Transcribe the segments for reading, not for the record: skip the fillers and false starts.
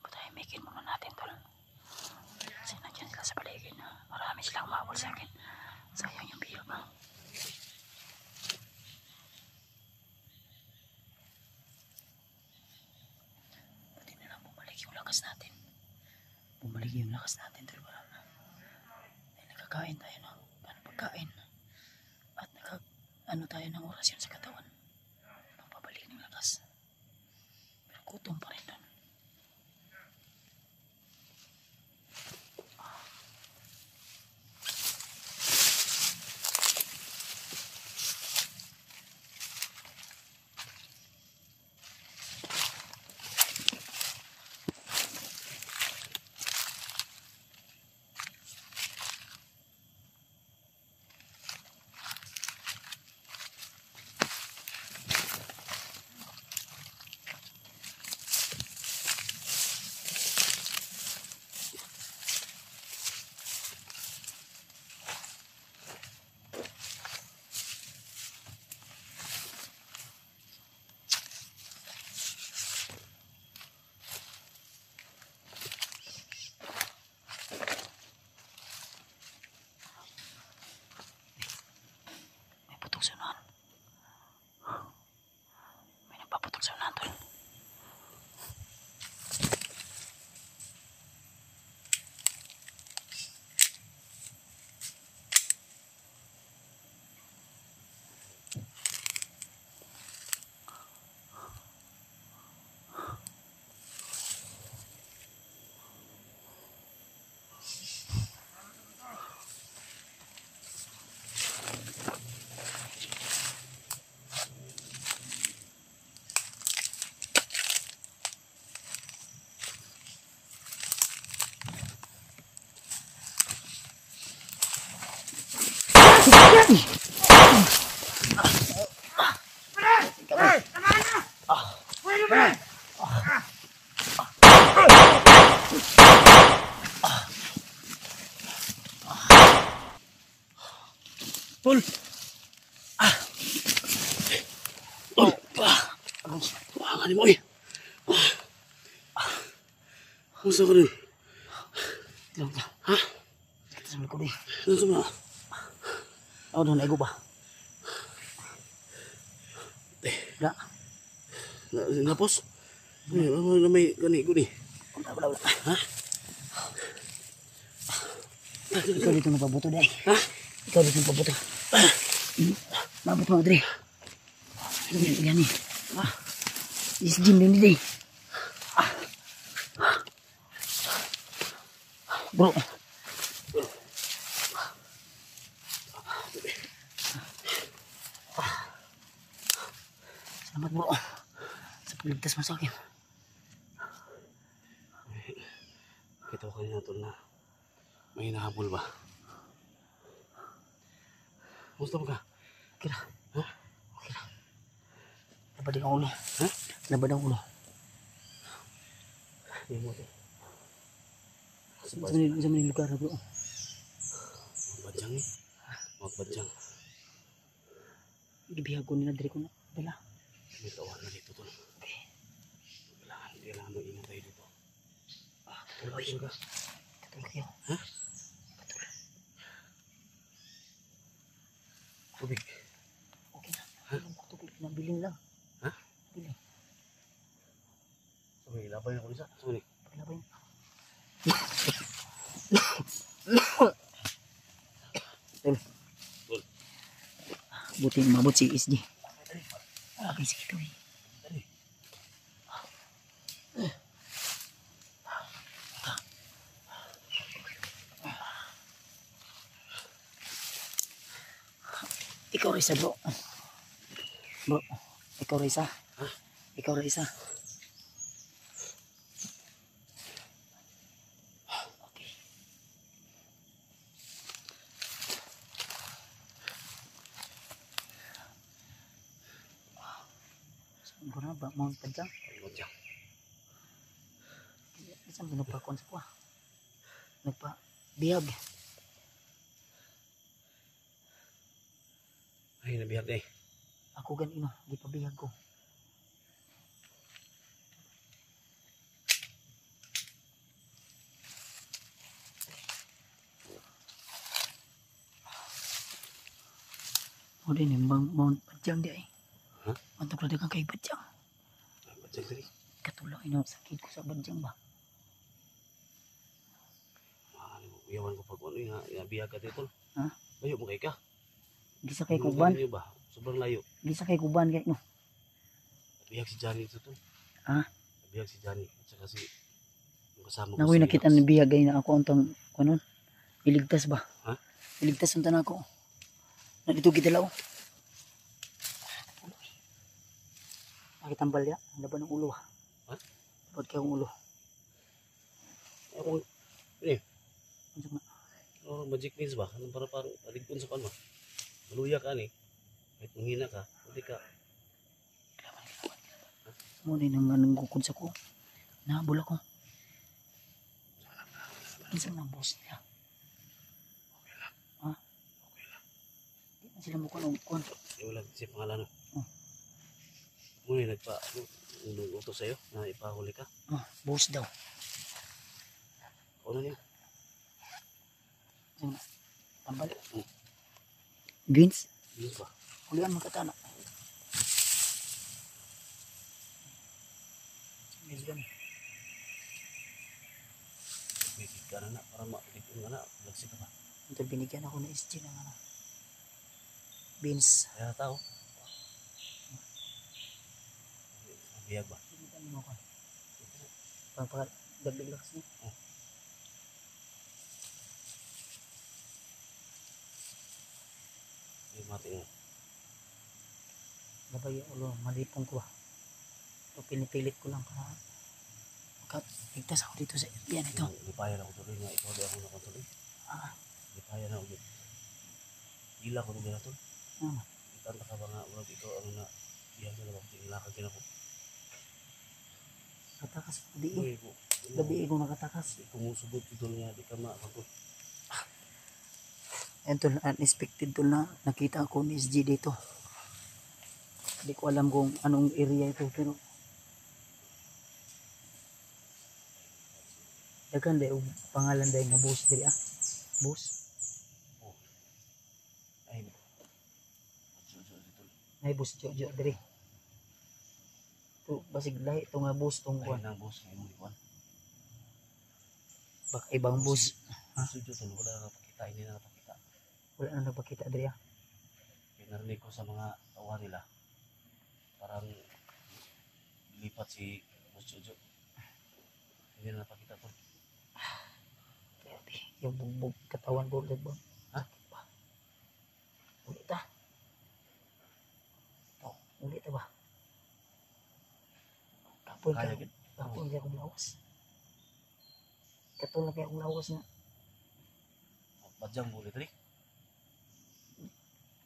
Patahimikin muna natin tol. Kasi nandiyan sila sa paligid. Marami silang umabol sa akin. Sayang yung biyo ba? Pati na lang bumalik yung lakas natin. Bumalik yung lakas natin tol. Ay, nagkakain tayo ng pagkain. At ano tayo ng orasyon sa katawan. Nang pabalik ng lakas. Pero gutom pa rin doon. Ano mo eh? Kumusta ka rin? Lang ka. Ha? Kita sa likod eh. Ano sa mga? Ako doon, ego ba? Wala. Napos? Ano na may gani. Wala. Ha? Ikaw dito napabuto dahil. Ha? Ikaw dito napabuto. Mabot mo, Dre. Yan eh. Is gym din dito eh. Bro. Salamat bro. Sa pagligtas mo sa akin. Kita ko kanina tol na may hinahabol ba? Kumusta mo ka? Okay na. Ha? Okay na. Labad ang ulo. Ha? Labad ang ulo. Hindi mo ito. Sa maning lugar bro. Magbadyang eh. Magbadyang. Gibihag ko nila, Dre ko na. Dala. May tawag na dito tol. Okay. Kailangan mo ingat tayo dito. Katuloy. Katuloy kayo. Ha? Katuloy. Tubig. Okay na. Tubig na. Biling lang. Ha? Biling. Sabi, labay na ko nisa. Sabi ni. Paglabay na. Buti mabot si SG. Okay, sige to eh. Ikaw Risa bro. Bro, ikaw Risa. Ha? Ikaw Risa. Okay. Saan ko na ba? Mount Padjang? Magbadyang. Saan ko nagpa-kon sa kuha? Nagpa-bihag. Ay, nabihag na eh. Ako ganino, di pa bihag ko. O din yung Mount Padjang di ay. Ha? Mantong kada kang kay Padjang. Magbadyang tali. Katulong ino sakit ko sa Padjang ba? Iyawan ko pag ano yung nabihag ka dito tol. Ha? Layo mo kay ka. Di sa kay Ano Kuban. ganyan ba? Sobrang layo. Di sa kay Kuban kay no. Nabihag si Johnny dito tol. Ha? Nabihag si Johnny. At saka si yung kasama ko Nakoy si nakita Yax. ni bihag ay na ako antong kunon. Iligtas ba? Ha? Iligtas unta na ako. Na dito kita lao. Nakitambal ya, laban ng ulo. Ha? Dapat kayong ulo. Ako, Unsa na? oh, magic means ba? Anong parang aligpon sa kanwa? Maluya ka ni. Kahit manghina ka, hindi ka. Mo ni nang nanggukod sa ko. Nahabol ako. Minsan ang boss niya. Ha? Di na sila mukha ng kuwan. Wala si pangalan. Oh. Muna nagpa, utos sa'yo na ipahuli ka. Boss daw. Ano niya? Sino? Tambal. Vince, Yun ba? hulihan magkatana. Bigit ka na na para maligpon ka na. Lagsi ka ba? Ito binigyan ako ng SG ng ano. Vince. Kaya tao. Biyag ba? Binigyan mo ko. Pagdagdag lakas niya. Ay, mati mo. Labay yung ulo, malipong ko ba. Ito pinipilit ko lang para makaligtas ako dito sa yan ito. Lipayan ako tuloy nga. Ikaw di ako nakatuloy. Lipayan ako. Gila ko nung ginaton. Itanta ka ba nga, urag ikaw ano na, biyag na naman, tinilakad din ako. Katakas ko di Uy, gabi ko nakatakas. kumusubot ito niya, di ka makapot. Yan tol, unexpected tol na nakita ko ni SG dito. Hindi ko alam kung anong area ito pero Dagan day og pangalan day nga bus diri ah. Bus. Oh. Ay. Jojo dito. May bus Jojo diri. To basig lahi to nga bus tong Ay kuan. nang boss kay mo ikuan. Baka ibang bus. Jojo tol wala na pakita, hindi na napakita. Wala na nagpakita diri ah. Narinig ko sa mga tawa nila. Parang lipat si Boss Jojo. Hindi na napakita tol. Grabe, yung bugbog katawan ko ba? Ha? Ulit ta. Oh, ulit ta ba? Kapoy Kaya ka. gid. Kapoy ka akong lawas. Katulad kaya akong lawas na Badyang bulit rin.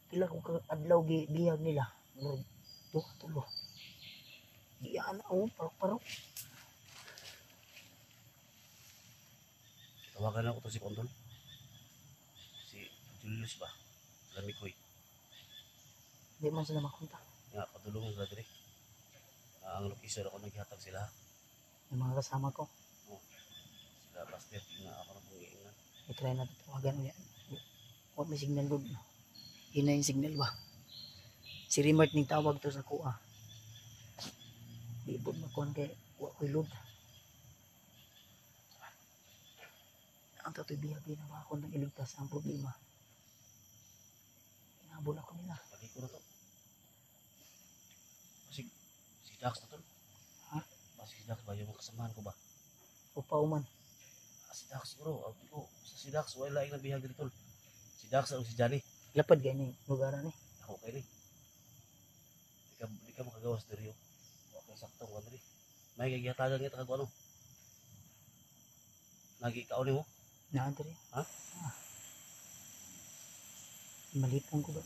pila kong adlaw gihag nila. Murag tulo. Giyaan ako, parok-parok. Tawagan ako to si Kondol. Si Julius ba? Lamikoy. Hindi man sila makunta. Nga, padulungan sila diri. Ang location ako naghihatag sila. Yung mga kasama ko. Sila Buster, nga ako na pong iingan. I-try na tawagan ulit. Huwag may signal doon. Yun na yung signal ba? Si Remark ning tawag to sa kuha. Di po makuhan kay huwag ko'y load. Ang tato'y bihagi na ba ako nang iligtas ang problema. Inabol ako nila. Pati ko na to. Basig, si Dax na to. Ha? Basig si Dax ba? Yung kasamahan ko ba? Upaw man. Si Dax bro. Ako, sa si Dax, wala yung nabihag dito. Si Dax o si Johnny. Lapad ganyan yung lugaran eh. Ako kayo ni. Di ka makagawas diri yun. Okay, saktong ko diri. May kagihatagan kita kag ano. Nagikaon mo? Naadari. Ha? Ah. Malipong ko ba?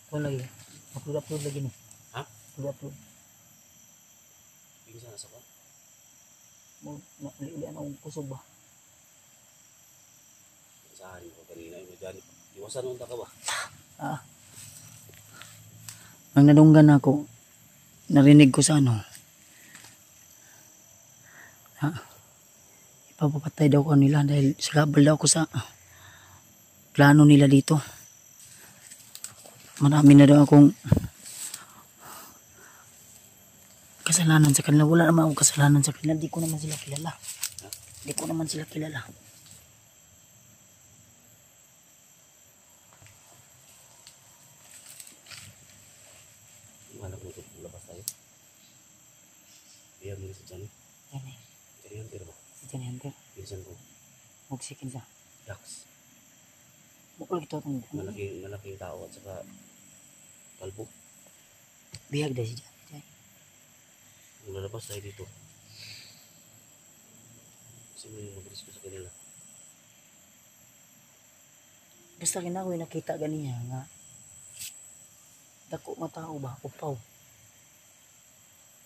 Kung lagi. Upload lagi ni. Ha? Upload. Pinsan na sa ko. Uli-uli akong kusog ba? Saan ko kanina yung Johnny. Iwasan unta ka ba? Ah. Nang nadunggan ako, narinig ko sa ano. Ha? Ipapapatay daw ko nila dahil sagabal daw ko sa plano nila dito. Marami na daw akong kasalanan sa kanila. Wala naman akong kasalanan sa kanila. Di ko naman sila kilala. Di ko naman sila kilala. Wala ko ito. Labas tayo. Iyan mo si Johnny. Yan eh. Johnny Hunter ba? Si Johnny Hunter. Pinsan ko. Huwag sikin sa. Dax. Bukol ito itong Malaking tao at saka kalbo. bihag dahil si Johnny. Kung lalabas tayo dito. Kasi may mag-risk ko sa kanila. Basta kinakoy nakita ganiya nga dako matao ba upaw.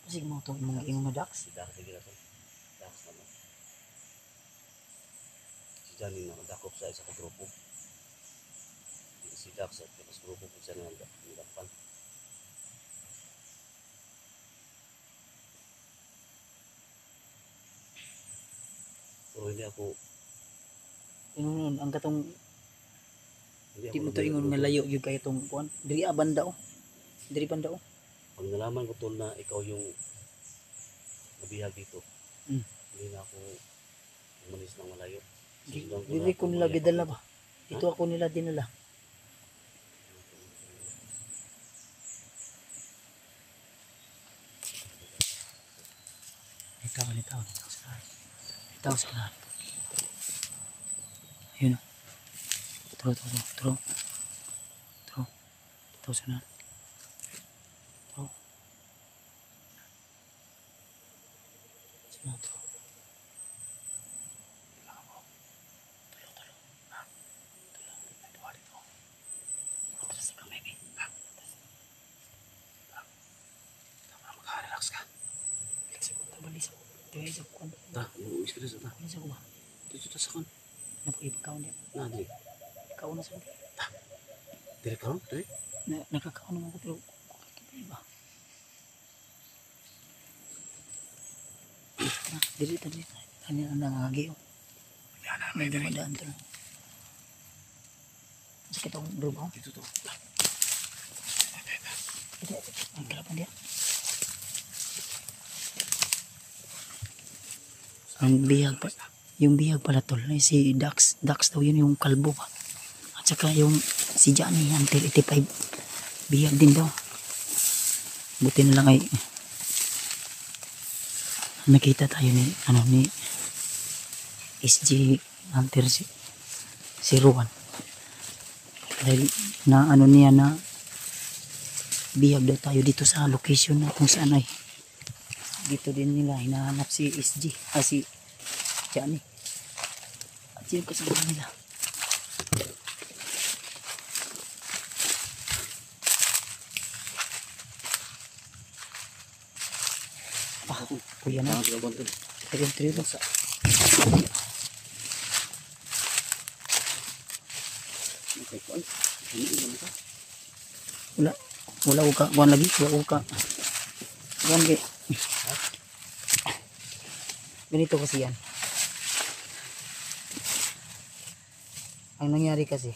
Kasi mo itong imong nga Dax. Si Dax lagi na to. Dax naman. Si Johnny na nakadakop sa isa ka grupo. Si Dax at mas grupo po siya na nagdapan. Pero hindi ako Ingon ang katong hindi di mo ako to ingon nga layo gyud kay itong kuan. Diri banda o. Diri banda o. pag nalaman ko tol na ikaw yung nabihag dito. Hindi na ako umalis ng malayo. Diri ko nila gidala ba. Dito ako nila dinala. Itaw sa lahat. Ayun o. Tro. Itaw sa lahat. Tro. Sino tro? Tulo. Ha? Tulo. Dua dito. Tapos ka, baby. Ha? Tama, maka-relax ka. Relax ako. Tabali sa Tuway sa kuwan. Ta, uuwis ka na sa ta. Ano sa kuwa? Dito ta sa kan. Napakipagkaon niya. Na, dili. Kaon na sa Dili ka ron? Dili? Nakakaon naman ko pero kukakita iba. Dili tadi. Ano ang nangagi. Yan na, May dumadaan tol. Sakit ang dulo. Dito to. Ang kalapan dia. Ang bihag pa. Yung bihag pala tol. Si Dax. Dax daw yun yung kalbo pa. At saka yung si Johnny until 85. Bihag din daw. Buti na lang ay nakita tayo ni SG Hunter si Ruan. Dahil na niya na bihag daw tayo dito sa location na kung saan ay dito din nila hinahanap si SG si Johnny at sino kasama nila. Kuya na ayun trilo sa wala ko ka kuhan lagi wala ko ka kuhan ganito kasi yan ang nangyari kasi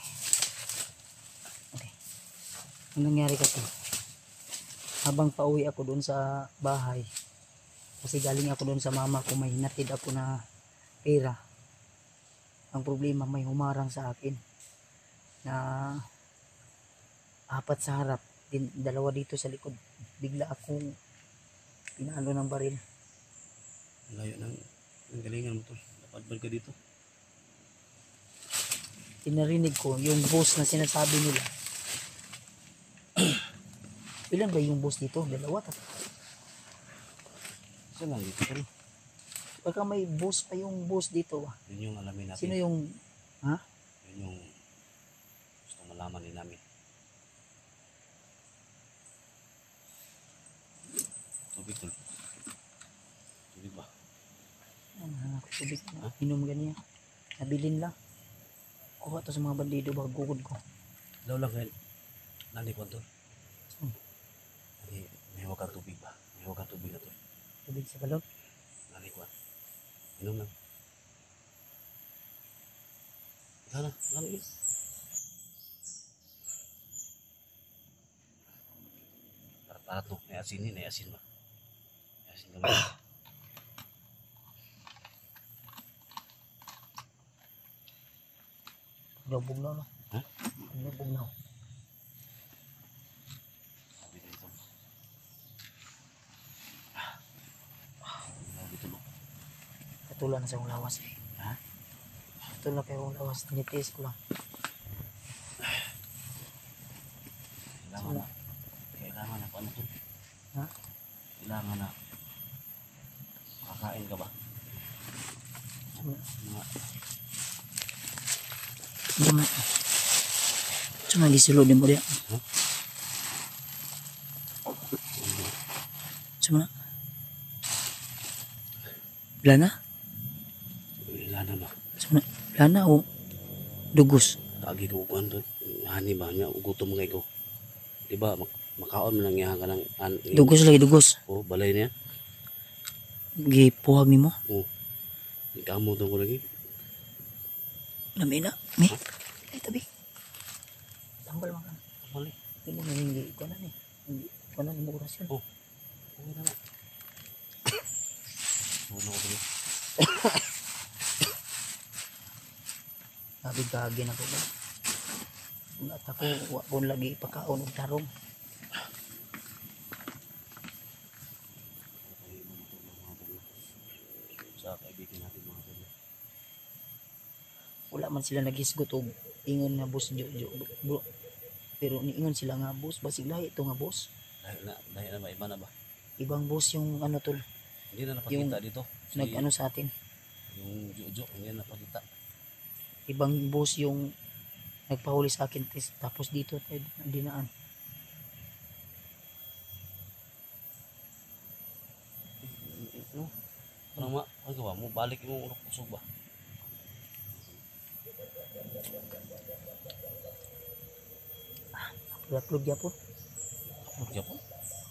habang pauwi ako doon sa bahay kasi galing ako doon sa mama ko may hinatid ako na pera. Ang problema may humarang sa akin na apat sa harap dalawa dito sa likod bigla akong pinalo ng baril. Layo ng galingan mo to. Napadbal ka dito. Tinarinig ko yung boss na sinasabi nila. Ilan ba yung boss dito? Dalawa tatlo. Saan lang dito tol? Baka may boss pa yung boss dito. Yun yung alamin natin. Sino yung Yun yung gusto malaman din namin. Tubig tol. Tubig ba? tubig na inom ganyan. Nabilin lang. Kuha to sa mga bandido ba gugod ko. Daw lang kayo. Nandi ko tol. May huwag kang tubig ba? May huwag kang tubig na tol. Tubig sa balon. Nandi ko. Inom lang. Sana, nandi yun. Para to, may asin ba? May asin ka ba? Bugnaw no. Ha? Bugnaw. Sabi dito. Katulan sa akong lawas eh. Ha? Katulan kayo akong lawas. Tinitiis ko lang. Kailangan na paano to? Ha? Kailangan na kakain ka ba? Mga Cuma disulo din mo dia. Cuma Lana? Lana ba? Cuma Lana o dugos? Lagi ko kuhan doon. Hani ba niya? Gutom kay ko. Diba makaon mo lang yan ka ng Dugos lagi dugos. Oh, balay niya. Gipuhag nimo. Oh. Ikamu to ko lagi. Lamina, mi. Ay tabi. Tambal makan. Balik. Hindi mo nangingi ko na ni. Ko na ni mo orasyon. Oh. Okay na na. Suno ko dito. Nabigagin ako ba? At ako, wapon lagi pagkaon og tarong. Sa kaibigan natin mga tol. Wala man sila nagisgot og ingon nga boss bro. Pero niingon sila nga boss, basig lahi ito nga boss. Dahil na ba? Iba na ba? Ibang boss yung ano tol, Hindi na napakita dito. nag-ano sa atin. Yung Jojo, hindi na napakita. Ibang boss yung nagpahuli sa akin tapos dito tayo dinaan. No? Ano ba? Mo balik mo kusog ba? Upload ya po. Upload ka po?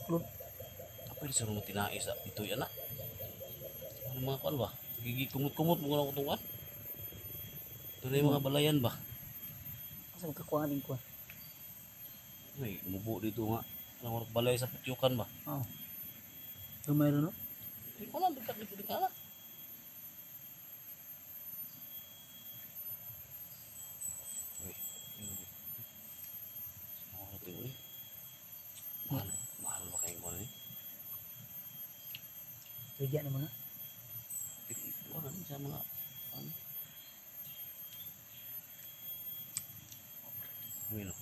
Upload. Pwede sa mo tinais ito yan na. Ano Yung mga kuan ba? Kumot-kumot mo lang itong kuan. Ito na yung mga balayan ba? Asa magkakuha din ko. May mubo dito nga. Ang balay sa putyukan ba? Oo. So mayroon no? Hindi ko lang, dito ka na. Uy, ano ito eh? Mahal ba kayong kuan eh? Bigyan naman na. Wala sa mga ano? Ano?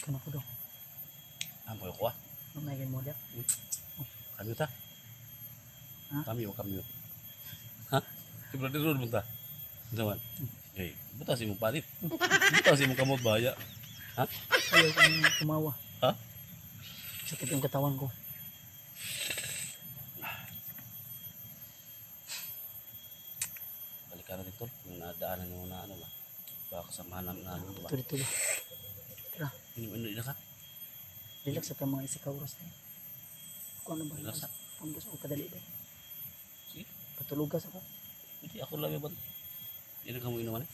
Kana ko daw. Ang ko kuha. Mamay mo dia. Kami ta? Ha? Kami. Ha? Coba di road bunta. Zaman. Hey, buta si mo palit. Buta si mo kamot baya. Ha? Ayaw ko nang tumawa. Ha? Sakit yung katawan ko. Balik ka na dito. Yung nadaanan mo na ano ba? Baka kasamahan namin na ano ba? Dito ba? Tara, Inom na ka? relax sa mga isa ka oras na. Ako ano ba? Relax. Pundos ako kadali ba? Sige. Patulugas ako. Hindi ako lang yung bantay. Hindi na ka mo inuman eh.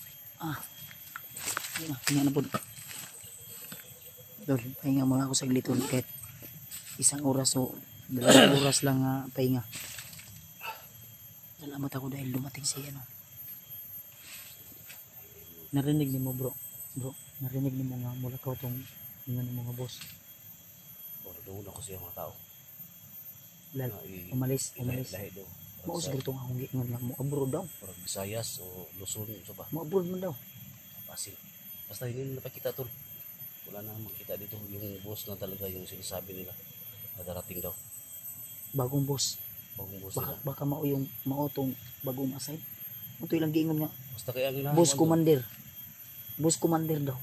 Yun na, hinga na po. Dol, pahinga muna ako sa gliton kahit isang oras o 2 oras lang pahinga. Salamat ako dahil dumating si ano. Narinig ni mo bro. Bro, narinig ni mo nga mula ka itong mga mga boss. Doon ako siya mga tao. Lal, umalis. Lahi daw. Maus ganito nga akong giingon nga mo abroad daw. Parang Visayas o Luzon so ba? Mo abroad man daw. Pasil. Basta hindi na napakita tol. Wala na makita dito yung boss na talaga yung sinasabi nila na darating daw. Bagong boss. Bagong boss nila. Baka mao yung maotong bagong assign. Ito ilang giingon nga. Basta kaya ang Boss commander. Boss commander daw.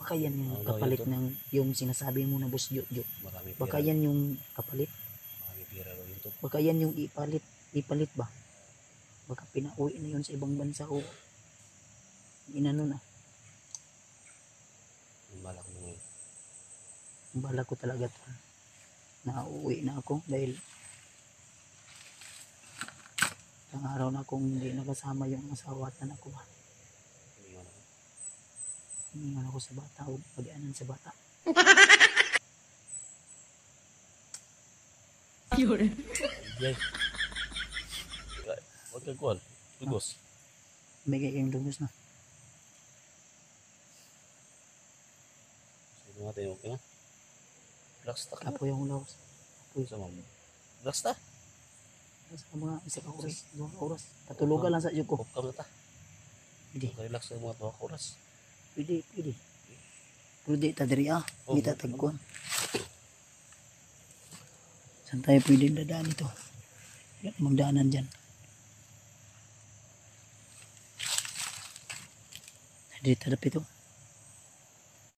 Baka yan yung Ano kapalit yun to? ng yung sinasabi mo na boss Jojo. Marami Baka pira. yan yung kapalit. Marami pira daw yun tol. Baka yan yung ipalit ba? Baka pinauwi na yun sa ibang bansa o inano na. Yung malak mo ngayon. Ang bala ko talaga to. Nauwi na ako dahil isang araw na akong hindi nakasama yung asawa at anak ko ba. Hindi mo na. Hiningan ako sa bata o pag-anan sa bata. Yay. Huwag kang kuhan. Tugos. May kayong lugos na. Sige natin okay na. Relax ta ka. Apo yung lawas. Apoy sa mama. Relax ta. Sa mga isa ka oras, 2 oras. Patulugan lang sa iyo ko. Off cam na ta. Pwede, Relax sa mga 2 oras. pwede. Pero di ta diri Oh, Di ta tagkuhan. Saan tayo pwede dadaan ito? Wala namang daanan dyan. Di ta dapit ito.